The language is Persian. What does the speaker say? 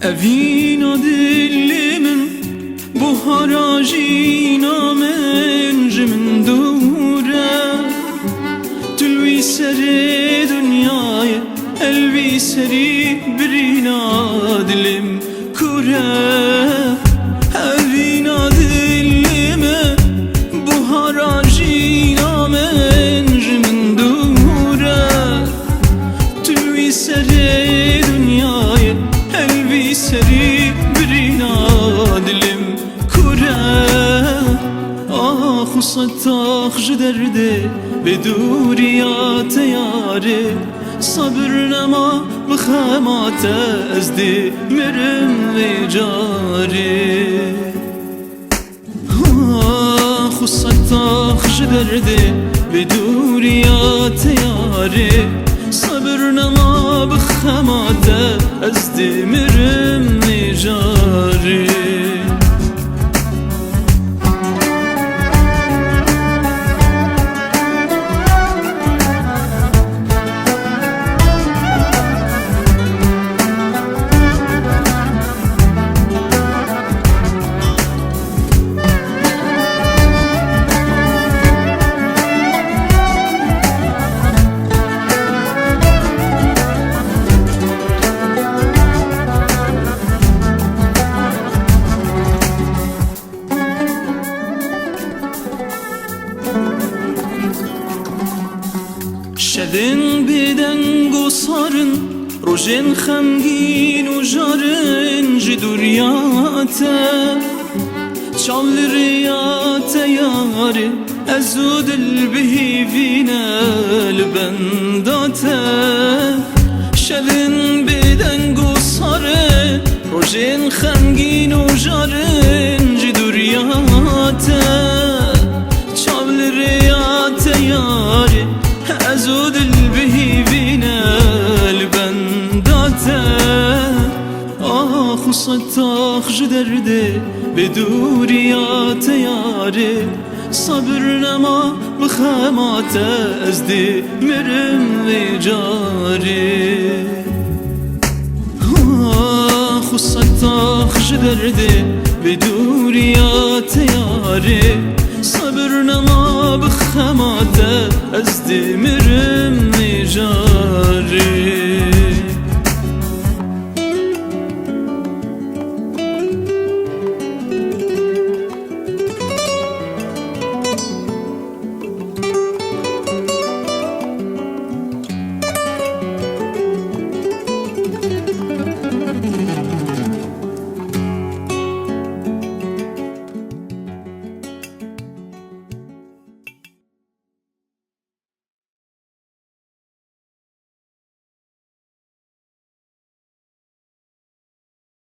Evina dilimin bu harajina mencimin dure Tülvi seri dünyayı elvi seri birina dilim kure Evina dilime bu harajina mencimin dure Tülvi seri dünyayı elvi seri birina dilim kure Ah usattak jiderde بدوريات ياري صبر ما بخامات ازدي مرم وجاري خصتك جدردي بدوريات ياري صبر ما بخامات ازدي مرم وجاري شدن بدن قصارن روجن خمگین و جارن جدوریاته شال رياته یاره ازود البهی وینا لبنداته شدن بدن قصارن روجن خمگین و جارن جدوریاته شال رياته یاره أزود البهي بينا البنداته خصتك جدردي بدوريات ياري صبرنا ما بخامات أزدي مرم وجاري خصتك جدردي بدوريات ياري صبرنا ما بخامات ازدي مرم جاري